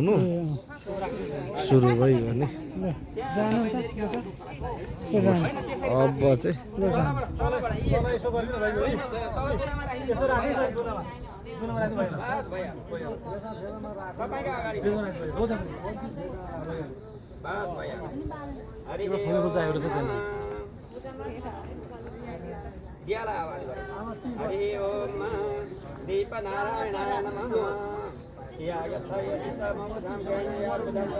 हुनु सुरु भयो भने अब चाहिँ हरि ओम दीप नारायणाय नमः या यथाय मम धाम यार विधान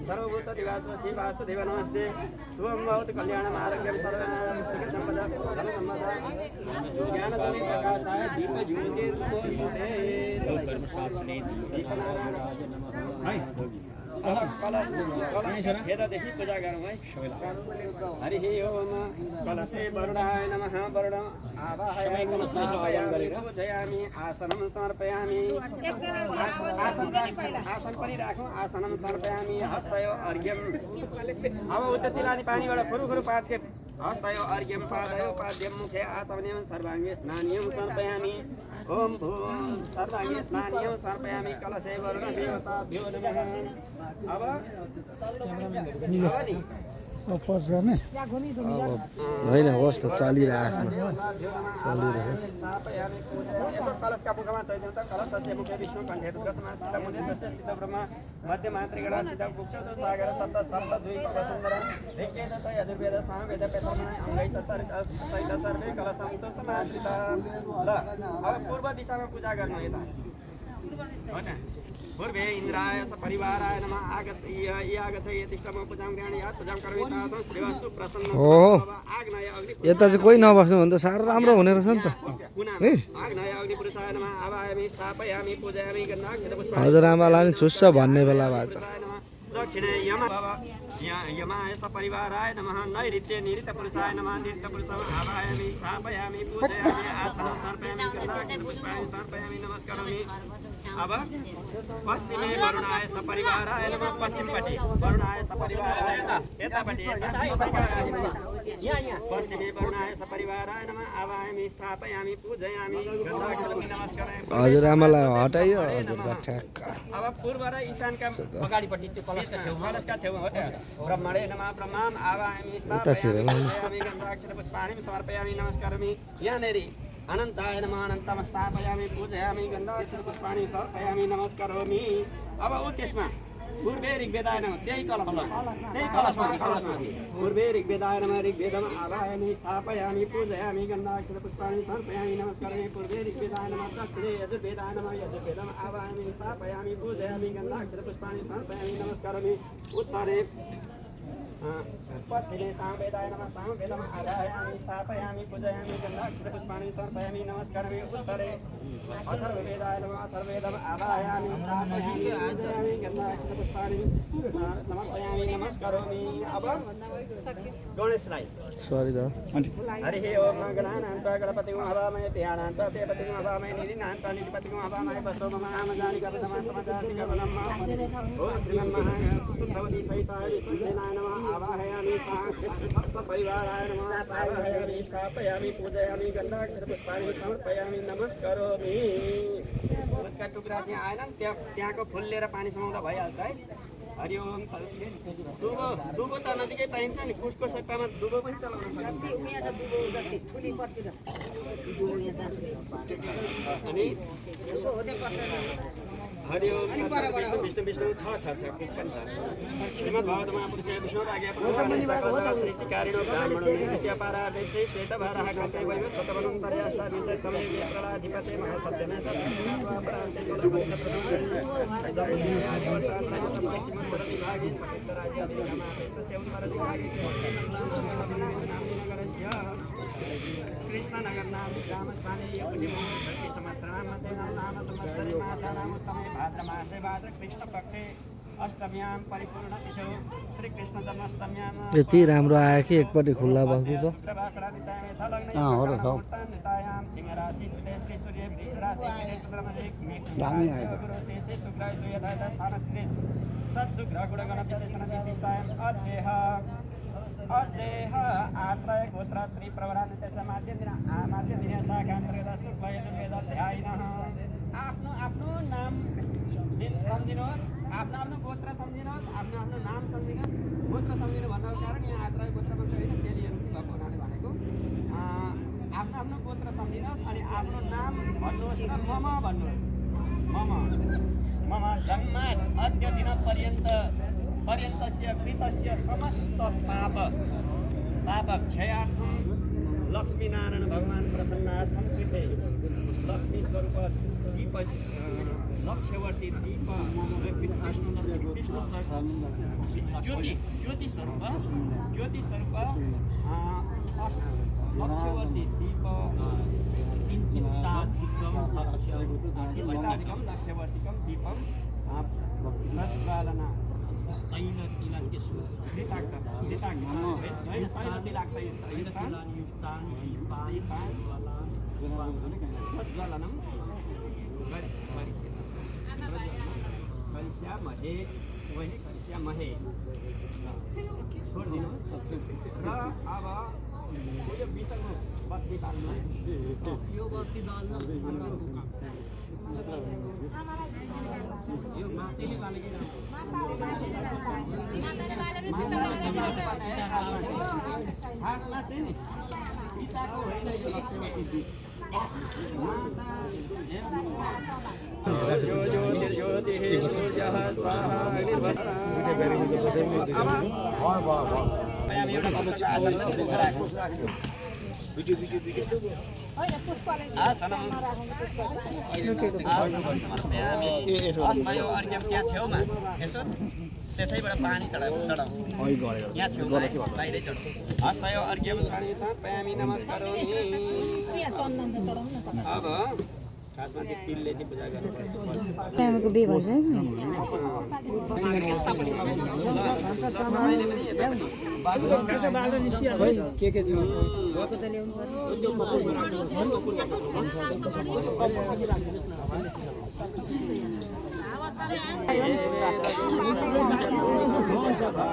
सर्वभूत दिवास श्री वासुदेव नमस्ते शुभम भवतु कल्याणम आरोग्यम सर्वं सुख संपदा धन संपदा ज्ञान प्रकाशाय दीप ज्योतिर्मोहिते देखि पूजा गरौँ है हरि ओम कलशे वरुणाय नमः वरुणं आवाहयामि पूजयामि आसनं समर्पयामि आसन पनि राखौँ आसनं समर्पयामि हस्तयो अर्घ्यम अब उतति लाने पानीबाट फुरुफुरु पाँचके हस्तयो अर्घ्यम पादयो पाद्यम मुखे आचमनीयं सर्वाङ्गे स्नानीयं समर्पयामि ओम भूम सर्वाङ्गे स्नानीयं समर्पयामि कलशे वरुण देवताभ्यो नमः अब पस गर्ने होइन होस् त चलिरहेको कलशका मुखमा चैत्यन्त कलशस्य मुखे विष्णु कण्ठे दुर्गसमा स्थित मुने तस्य स्थित ब्रह्म मध्यमान्त्रिगण स्थित कुक्षत सागर सप्त सप्त द्वीप सुन्दर विज्ञेत यजुर्वेद सामवेद पेत्रमण अङ्गै सहित सर्वे कलशमुक्त समाश्रिता ल अब पूर्व दिशामा पूजा गर्नु यता हो न पूर्वे इन्द्राय सपरिवाराय नमः आगच्छेतिष्ठम पूजां गृह्णायात् पूजां करोमि श्रीवासु प्रसन्न आग्नेय अग्नि यता चाहिँ कोही नबस्नु भने त साह्रो राम्रो हुने रहेछ नि त आग्नेय अग्नि पुरुषाय नमः आवाहयामि स्थापयामि पूजयामि गन्धाक्षत पुष्प हजुरआमालाई नि छुस्स भन्ने बेला भएको छ दक्षिणे यमाय सपरिवाराय नमः नैऋत्ये निरित पुरुषाय नमः निरित पुरुषं आवाहयामि स्थापयामि पूजयामि आसनं समर्पयामि गन्धाक्षत पुष्पाणि समर्पयामि नमस्करोमि अब पश्चिमे वरुणाय सपरिवाराय नमः पश्चिमपट्टि वरुणाय सपरिवाराय यतापट्टि पश्चिमे वरुणाय सपरिवाराय नमः आवाहयामि स्थापयामि पूजयामि गन्धाक्षत नमस्करोमि हजुरआमालाई हटाइयो हजुरलाई ठ्याक्क अब पूर्व र ईशानका अगाडिपट्टि त्यो कलशका छेउमा हो त्यहाँ ब्रह्मणे नमः ब्रह्मम् आवाहयामि स्थापयामि गन्धाक्षत पुष्पाणि समर्पयामि नमस्करोमि यहाँनेरि अनन्ताय नमः अनन्तं स्थापयामि पूजयामि गन्धाक्षत पुष्पाणि समर्पयामि नमस्करोमि अब उ त्यसमा पूर्वे ऋग्वेदाय नमः त्यही कलशमा पूर्वे ऋग्वेदाय नमः ऋग्वेदम् आवाहयामि स्थापयामि पूजयामि गन्धाक्षत पुष्पाणि समर्पयामि नमस्करोमि पूर्वे ऋग्वेदाय नमः दक्षिणे यजुर्वेदाय नमः यजुर्वेदम् आवाहयामि स्थापयामि पूजयामि गन्धाक्षत पुष्पाणि समर्पयामि नमस्करोमि उत्तरे पश्चिमे सामवेदाय नमः सामवेदम् आवाहयामि स्थापयामि पूजयामि गन्धाक्षत पुष्पाणि समर्पयामि नमस्करोमि उत्तरे अथर्ववेदाय नमः अथर्ववेदम् आवाहयामि स्थापयामि पूजयामि गन्धाक्षत पुष्पाणि समर्पयामि नमस्करोमि अब गणेशलाई सरी दा हरि ओम गणानान्त गणपतिं हवामहे ध्यानान्त देवतिं हवामहे निधिनान्त निधिपतिं हवामहे वसोमहामजानि गपदमन्तमजासि गपदम् ओम श्रीमन्महासुत्रवती सहिताय विष्णुसेनाय नमः आवाहयामि सपरिवाराय नमः आवाहयामि स्थापयामि पूजयामि गन्धाक्षत पुष्पाणि समर्पयामि नमस्करोमि उसका टुक्रा चाहिँ आएन त्यहाँको फुल लिएर पानी समाउँदा भइहाल्छ है हरि ओम दुबो त नजिकै पाइन्छ नि कुसको सट्टामा दुबो पनि चलाउन अनि हरि ओम विष्णु विष्णु छ कुस पनि छ श्रीमद् भागवत महापुरुषे विष्णु आज्ञा प्रीतिकारिणो ब्राह्मणो नित्यपारा वैश्वे श्वेतभारः कल्पे वैव सतवनन्तर्याष्टादीशे तमे प्रलाधिपते महासत्यमे सत्यापरान्ते कृष्णनगर नाम ग्रामस्थाने योगिमो सति संवत्सराणां मध्ये नाम संवत्सरे मासानामुत्तमे भाद्रमासे भाद्रकृष्णपक्षे अष्टम्यां परिपूर्णतिथौ श्रीकृष्ण जन्माष्टम्यां यति राम्रो आयो कि एकपट्टि खुल्ला बस्नु छ हो र सौ दामी आयो अध्येह आत्रय गोत्र त्रिप्रवरान्ते समाध्यन्दिन आमाध्यन्दिन शाखान्तर्गत शुक्लयजुर्वेदाध्यायिनः आफ्नो आफ्नो नाम सम्झिनुहोस् आफ्नो आफ्नो गोत्र सम्झिनुहोस् आफ्नो आफ्नो नाम सम्झिनुहोस् गोत्र सम्झिनु भन्नको कारण यहाँ आत्रय गोत्र मात्रै होइन चेलीहरू पनि भएको हुनाले भनेको आफ्नो आफ्नो गोत्र सम्झिनुहोस् अनि आफ्नो नाम भन्नुहोस् र मम भन्नुहोस् मम जन्मात् अद्य दिन पर्यन्तस्य कृतस्य समस्त पाप क्षयार्थं लक्ष्मीनारायण भगवान् प्रसन्नार्थं कृते लक्ष्मी स्वरूप दीप लक्ष्यवर्ती दीप ज्योति स्वरूप लक्ष्यवर्ती दीप लक्ष्यवर्तिकं दीपं प्रज्वालना महे छोडिदिनुहोस् र अब यो भित्रमा बत्ती बाल्नु यो बत्ती बाल्नु यो माथि बालेको खासमा चाहिँ नि पिताको होइन यो लक्ष्यवती ज्योतिः सूर्यः स्वाहा त्यहाँ छेउमा यसो त्यसैबाट पानी चढाउँ यहाँ छेउमा बाहिरै चढाउँ हस्तयो अर्घ्यम स्वामी समर्पयामि नमस्कारोमि अब खासमा चाहिँ तिलले चाहिँ पूजा गर्नुपर्छ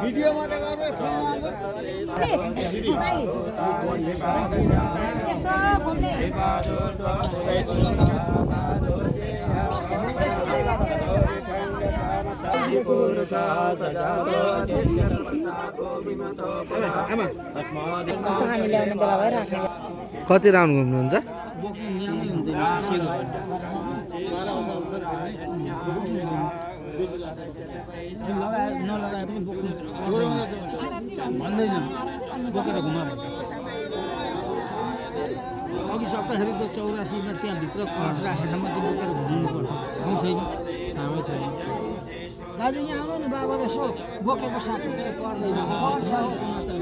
भिडियो मात्रै कति राउन्ड घुम्नुहुन्छ? बोकेर घुमा अघि सक्दाखेरि त 84 मा त्यहाँभित्र खर्च राखेसम्म चाहिँ बोकेर घुम्नु पर्छ ठाउँ छैन ठाउँै छैन दाजु यहाँ आउनु नि बाबाले यसो बोकेको साथी पर्दैन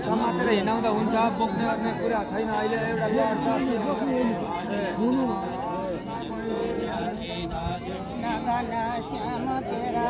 समातेर हिँडाउँदा हुन्छ बोक्ने गर्ने कुरा छैन अहिले एउटा लड छ श्याम तेरा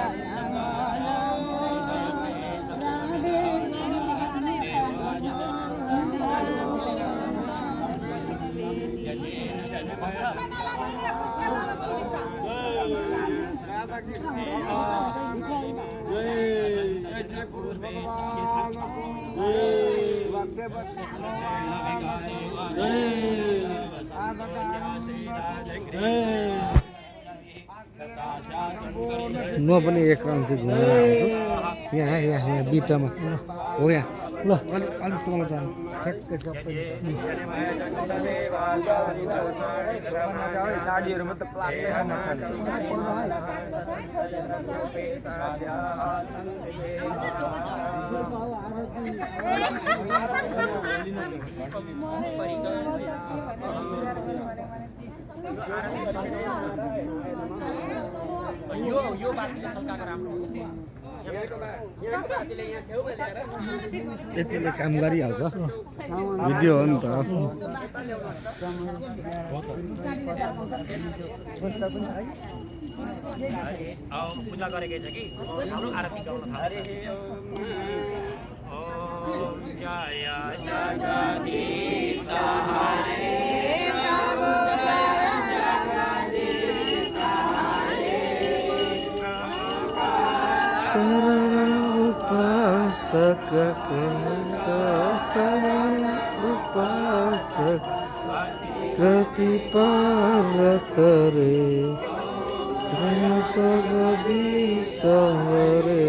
म पनि एक राउन्ड चाहिँ घुमेर आउँछु यहाँ यहाँ बिटामा हो यहाँ ल अलिक तल जानु साडीहरू मात्रै प्लास्टिकसम्म यो बाटोले सरकारको राम्रो यतिले काम गरिहाल्छ भिडियो हो नि त पूजा गरेकै छ कि आरती गाउन थाले ओम जय जगदीश हरे प्रभु शरण उपासक शरण उपासक कृति पार करे जगदीश हरे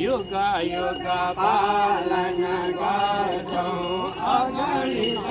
युगा युगा पालन गर्छौ अगणित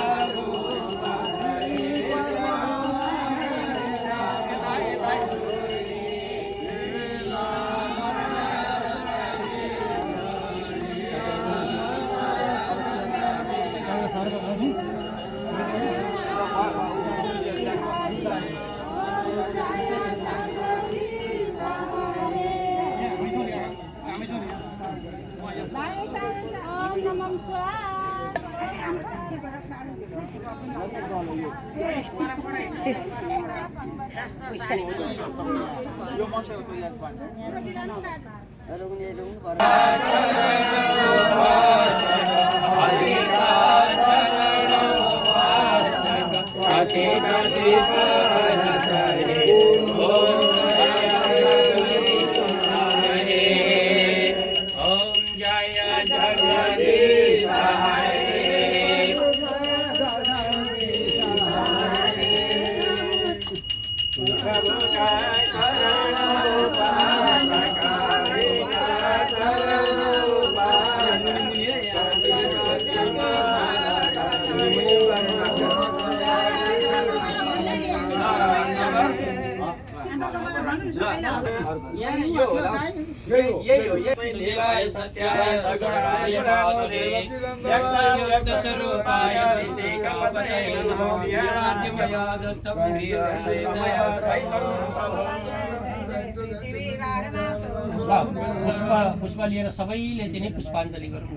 पुष्प लिएर सबैले चाहिँ नि पुष्पाञ्जली गरौँ न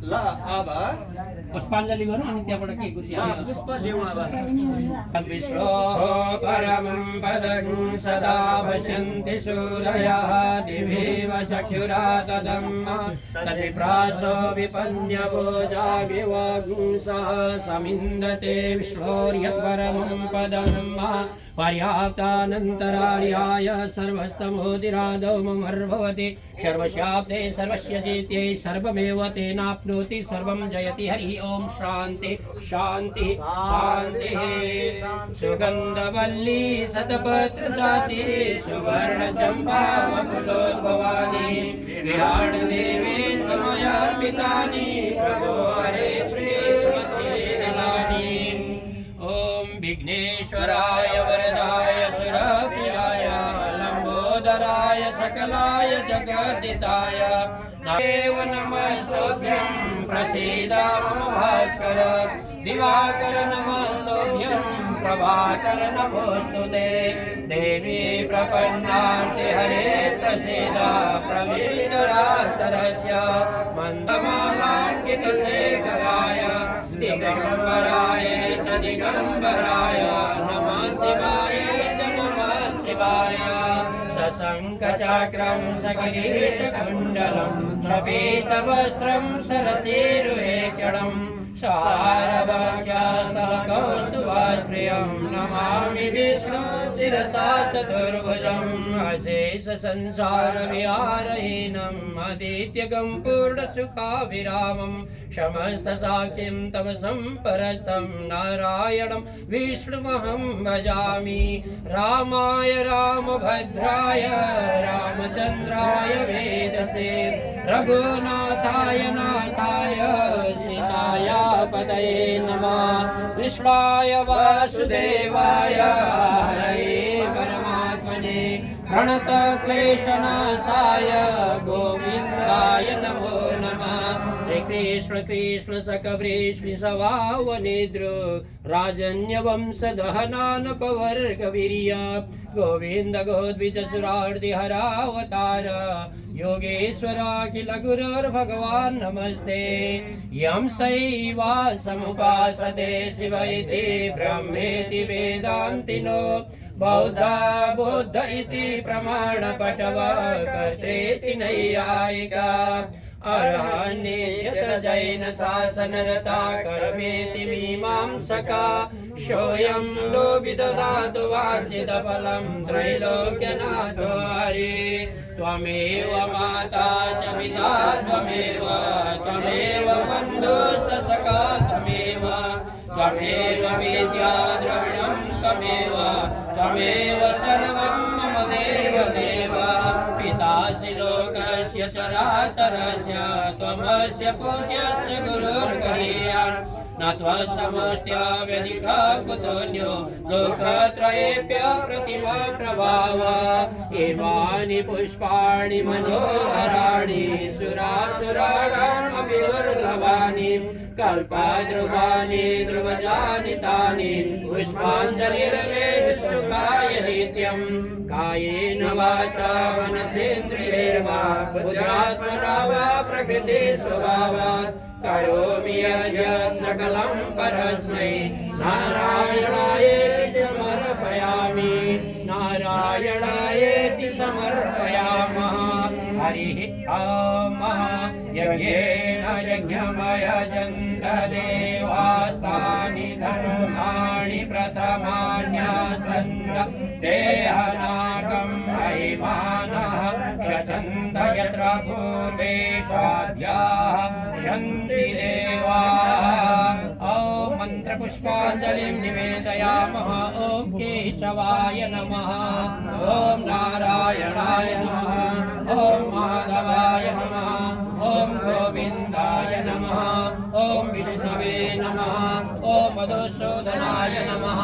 ल अब पुष्पाञ्जली गरौँ अनि त्यहाँबाट के गुरु पुष्प ल्याउँ अब विश्व परमं पदं सदा पश्यन्ति सूरयः दिवेव चक्षुरा तदम् तत्प्रासो विपन्यभोजाभिवगुंसः समिन्दते विश्वोर्यत्परमं पदम् पर्याप्तानन्तरार्याय सर्वस्तमोदिरादौ ममर्भव भवति सर्वशाब्दे सर्वस्य जित्यै सर्वमेव तेनाप्नोति सर्वं जयति हरि ओम शांति शांति शांति सुगंधवल्ली शतपत्र जाति सुवर्ण चंपा बकुलोद्भवानि विहार देवी समयार्पितानि प्रभो हरे श्री तुलसी दलानि ओम विघ्नेश्वराय वरदाय सुरप्रियाय लंबोदराय सकलाय जगद्दिताय देव नमस्तुभ्यं प्रसीद मम भास्कर दिवाकर नमस्तुभ्यं प्रभाकर नमोस्तुते देवी प्रपन्नार्ति हरे प्रसीद प्रवीतराचरस्य मन्दमालाङ्कितशेखराय दिगम्बराय च दिगम्बराय नमः शिवाय च नमः शिवाय शशङ्खचक्रं सकिरीटकुण्डलं श्वेतवस्त्रं सरसीरुहेक्षणं शारदाख्यासकौस्तुभाश्रियं नमामि विष्णुं शिरसा चतुर्भुजम् अशेषसंसारविहारहीनम् अदित्यगं पूर्णसुखाभिरामं समस्तसाक्षिं तमसं परस्तं नारायणं विष्णुमहं भजामि रामाय रामभद्राय रामचन्द्राय वेदसे रघुनाथाय नाथाय सीताय पतये नमः कृष्णाय वासुदेवाय हरे परमात्मने प्रणतक्लेशनाशाय गोविन्दाय नमो नमः श्री कृष्ण कृष्ण सकवृष्णि सवावनिद्रो राजन्यवंशदहनानपवर्गवीर्य गोविन्द गोद्विजसुरार्दिहरावतार योगेश्वराखिल गुरुर्भगवान् नमस्ते यं शैवा समुपासते शिव इति ब्रह्मेति वेदान्तिनो बौद्धा बुद्ध इति प्रमाणपटव कर्तेति नैयायिका अर्हन्येत जैन शासनरता कर्मेति मीमांसका सोऽयं लोभि ददातु वाञ्छितफलं त्रैलोक्यनाथो हरे त्वमेव माता च पिता त्वमेव त्वमेव बन्धुश्च सखा त्वमेव त्वमेव विद्या द्रविणं त्वमेव त्वमेव सर्वं मम देव देव पितासि लोकस्य चराचरस्य त्वमस्य पूज्यस्य गुरुर्गरीयान् न त्वसमस्त्याव्यधिका कुतोऽन्यो लोकत्रयेभ्यः प्रतिमा प्रभाव एवानि पुष्पाणि मनोहराणि सुरासुराणामपि दुर्लभानि कल्पद्रुमाणि ध्रुवजानि तानि पुष्पाञ्जलिर्वेदसुखाय नित्यं कायेन वाचा मनसेन्द्रियैर्वा बुद्ध्यात्मना वा प्रकृतिस्वभावात् करोमि यत् सकलं परस्मै नारायणायेति समर्पयामि नारायणायेति समर्पयामः हरिः ॐ यज्ञेन यज्ञमयजन्त देवास्तानि धर्माणि प्रथमान्यासन्त देहनागं महिमानः शचन्त यत्र पूर्वे साध्याः शन्ति देवाः ॐ मन्त्रपुष्पाञ्जलिं निवेदयामः ॐ केशवाय नमः ॐ नारायणाय नमः ॐ माधवाय नमः ॐ गोविन्दाय नमः ॐ विष्णवे नमः ॐ मधुसूदनाय नमः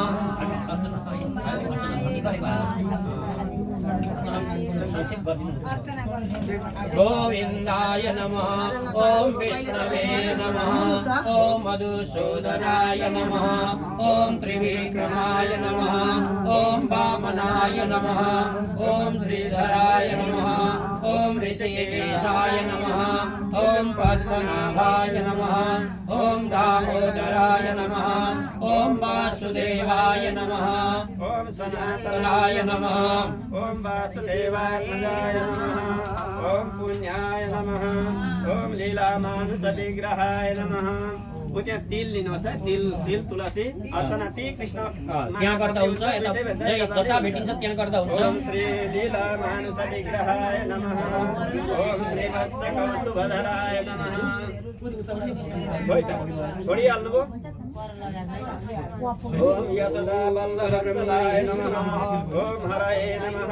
गोविन्दाय नमः ॐ विष्णवे नमः ॐ मधुसूदनाय नमः ॐ त्रिविक्रमाय नमः ॐ वामनाय नमः ॐ श्रीधराय नमः ॐ ऋषिकेशाय नमः ॐ पद्मनाभाय नमः ॐ दामोदराय नमः ॐ वासुदेवाय नमः ॐ सनातनाय नमः ॐ वासुदेवात्मजाय नमः ॐ पुण्याय नमः ॐ लीलामानसविग्रहाय नमः हो त्यहाँ तिल लिनुहोस् है, तिल तुलसी अर्चना ती कृष्ण त्यहाँ गर्दा हुन्छ, यता जता भेटिन्छ त्यहाँ गर्दा हुन्छ। ओम श्री लीला मानुष विग्रहाय नमः। ओम श्री वत्स कौस्तुभधराय नमः। छोडिहाल्नुभयो। ओम यशोदा वल्लभवत्सलाय नमः। ओम हरये नमः।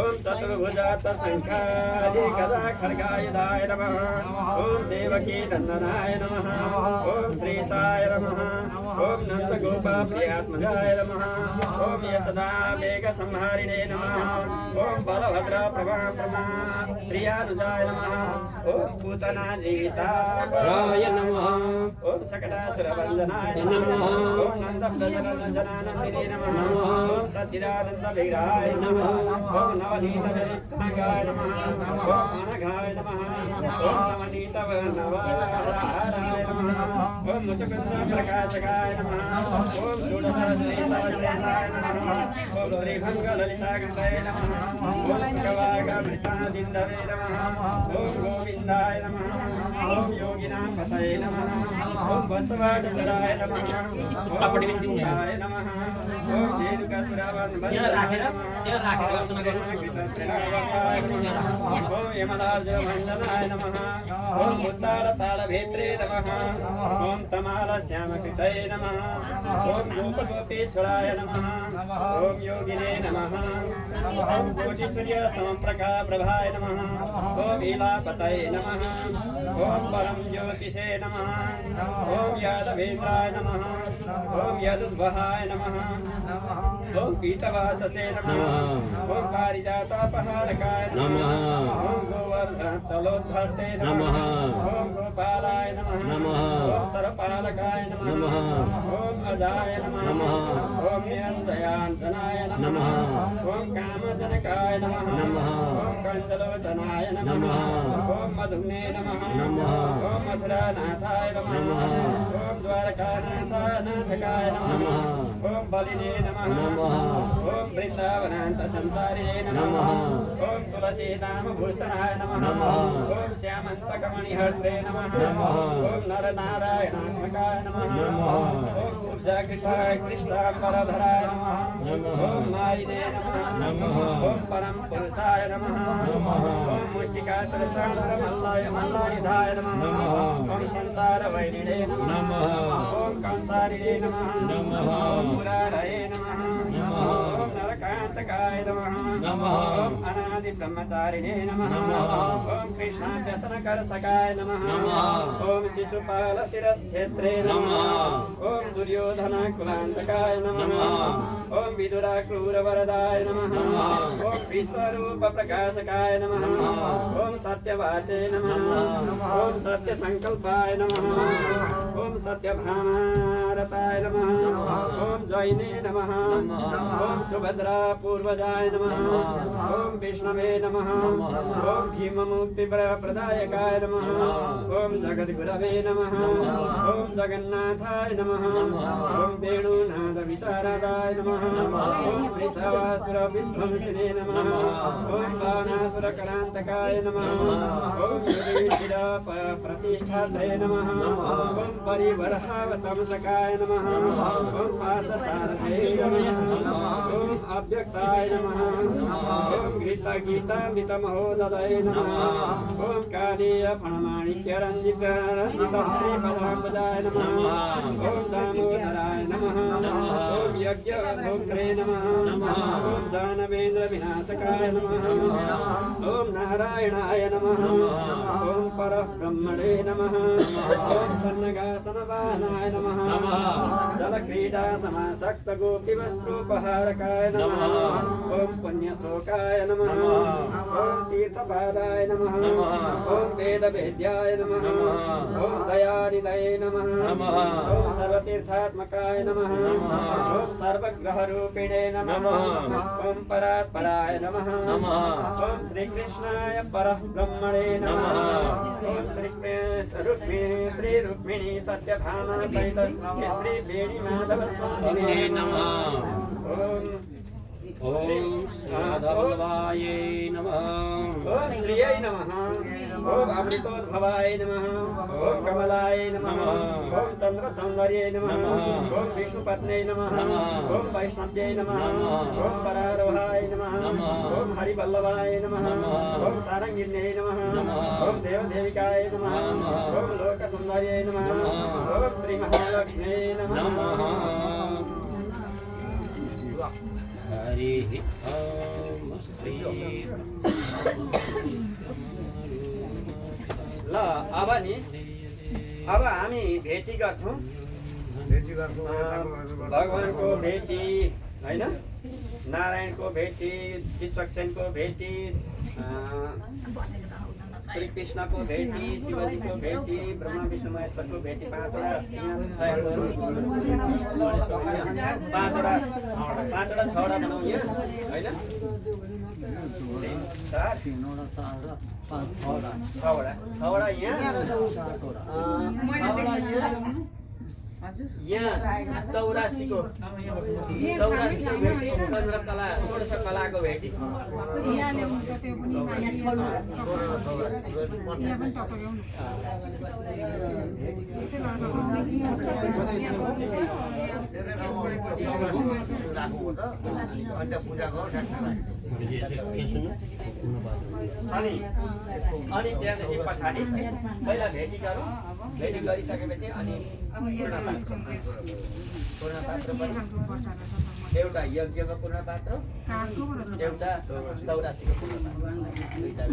ओम चतुर्भुजात शङ्खादि गदा खड्गायुधाय नमः। ओम देवकी नन्दनाय नमः। ओम श्रीशाय नमः। ओम नन्दगोपाप्रियात्मजाय नमः। ओम यशोदा वेगसंहारिणे नमः। ओम बलभद्र प्रमा प्रियानुजाय नमः। ओम पूतना जीविताय नमः। ओम सकटासुरवन्दनाय नमः। ओम नन्दप्रजनन्दनानन्दिने नमः। ओम सच्चिदानन्द विग्रहाय नमः। ओम नवनीतविरिक्ताय नमः। ओम अनघाय नमः। ओम नवनीतवर्णवाराय नमः। ओम मुचकुन्दप्रकाशकाय नमः। ओम षोडशश्रीसहस्रेशाय नमः। ओम श्रीभङ्गललितागन्धये नमः। ओम गवागमृतादिन्दवे नमः। ओम गोविन्दाय नमः। ओम योगिनां पतये नमः। ओम वत्सवाजतराय नमः। ओम विष्णुदाय नमः। ओम धेनुकासुरवन्वन्दाय नमः। ओम यमलार्जुनभञ्जनाय नमः। ओम उत्तारतालभेत्रे नमः। ओम तमालश्यामकृतये नमः। ओम गोपगोपेश्वराय नमः। ओम योगिने नमः। ओम कोटिसूर्यसमप्रकाप्रभाय नमः। ओम ईलापतये नमः। ओम परम ज्योतिषे नमः। ओम यादवेन्द्राय नमः। ओम यदुद्वहाय नमः। ओम पीतवाससे नमः। ओम पारिजातापहारकाय नमः। ओम गोवर्धनचलोद्धर्ते नमः। ओम गोपालाय नमः। ओम सरपालकाय नमः। ओम अजाय नमः। ओम निरञ्जयाञ्जनाय नमः। ओम कामजनकाय नमः। ओम कञ्जलोचनाय नमः। ओम मधुने नमः। ओम मथुरानाथाय नमः। ओम द्वारकानाथाय नमः। ओम बलिने नमः। ओम वृन्दावनान्तसंसारिणे नमः। ओम तुलसीनामभूषणाय नमः। ओम श्यामन्तकमणिहर्त्रे नमः। ओम नरनारायणात्मकाय नमः। ओम ऊर्जाकृष्णाम्बरधराय नमः। ओम मायिने नमः। ओम परम पुरुषाय नमः। ओम मुष्टिकासुरचाणूरमल्लायुधाय नमः। ओम संसारवैरिणे नमः। ओम कंसारिणे नमः। ओम पुरारये नमः। ओम नरकान्तकाय नमः। ओम अनादिब्रह्मचारिणे नमः। ओम कृष्णाभ्यसनकरसकाय नमः। ओम शिशुपालशिरश्छेत्रे नमः। ओम दुर्योधनकुलान्तकाय नमः। ओम विदुराक्रूरवरदाय नमः। ओम विश्वरूपप्रकाशकाय नमः। ओम सत्यवाचे नमः। ओम सत्यसङ्कल्पाय नमः। ओम सत्यभामारताय नमः। ओम जैने नमः। ओम सुभद्रा पूर्वजाय नमः। ओम विष्णवे नमः। ओम भीममुक्तिप्रदायकाय नमः। ओम जगद्गुरवे नमः। ओम जगन्नाथाय नमः। ओम वेणुनादविशारदाय नमः। ओम वृषभासुरविध्वंसिने नमः। ओम बाणासुरकरान्तकाय नमः। ओम युधिष्ठिरप्रतिष्ठात्रे नमः। ओम परिवरहावतंसकाय नमः। ओम पार्थसारथे नमः। ओम अव्यक्ताय नमः। ओम गीतामृतमहोदय नमः। ओम कालीयफणमाणिक्यरञ्जितश्रीपदाम्बुजाय नमः। ओम दामोदराय नमः। ओम यज्ञभोक्त्रे नमः। ओम दानवेन्द्रविनाशकाय नमः। ओम नारायणाय नमः। ओम परब्रह्मणे नमः। ओम पन्नगासनवाहनाय नमः। जलक्रीडा समासक्तगोपीवस्त्रोपहारकाय नमः। ओम पुण्यश्लोकाय नमः। ओम तीर्थपादाय नमः। ओम वेदवेद्याय नमः। ओम दयानिधये नमः। ओम सर्वतीर्थात्मकाय नमः। ओम सर्वग्रहरूपिणे नमः। ओम परात्पराय नमः। ओम श्रीकृष्णाय परब्रह्मणे नमः। ओम श्री रुक्मिणी सत्यभामा सहित श्री वेणुमाधव स्वामिने नमः। ओम ओम श्रीमाधवाय नमः ओम श्रियै नमः ओम अमृतोद्भवाय नमः ओम कमलाय नमः ओम चन्द्रसौन्दर्यै नमः ओम विष्णुपत्न्यै नमः ओम वैष्णव्यै नमः ओम परारोहाय नमः ओम हरिवल्लभाय नमः ओम सारङ्गिन्यै नमः ओम देवदेविकाय नमः ओम लोकसुन्दर्यै नमः ओम श्रीमहालक्ष्म्यै नमः हरि ओम श्री ल अब नि अब हामी भेटी गर्छौँ भगवानको भेटी होइन नारायणको भेटी विश्वक्सेनको भेटी श्री कृष्णको भेटी शिवजीको भेटी ब्रह्मा विष्णु महेश्वरको भेटी पाँचवटा छवटा बनाउँ यहाँ होइन छवटा यहाँ 84को भेटी चन्द्रकला षोडश कलाको भेटी अनि त्यहाँदेखि पछाडि पहिला भेटी गरौँ भेटी गरिसकेपछि अनि पूर्ण पात्र पनि एउटा यज्ञको पूर्ण पात्र एउटा 84को पूर्ण पात्र दुईटा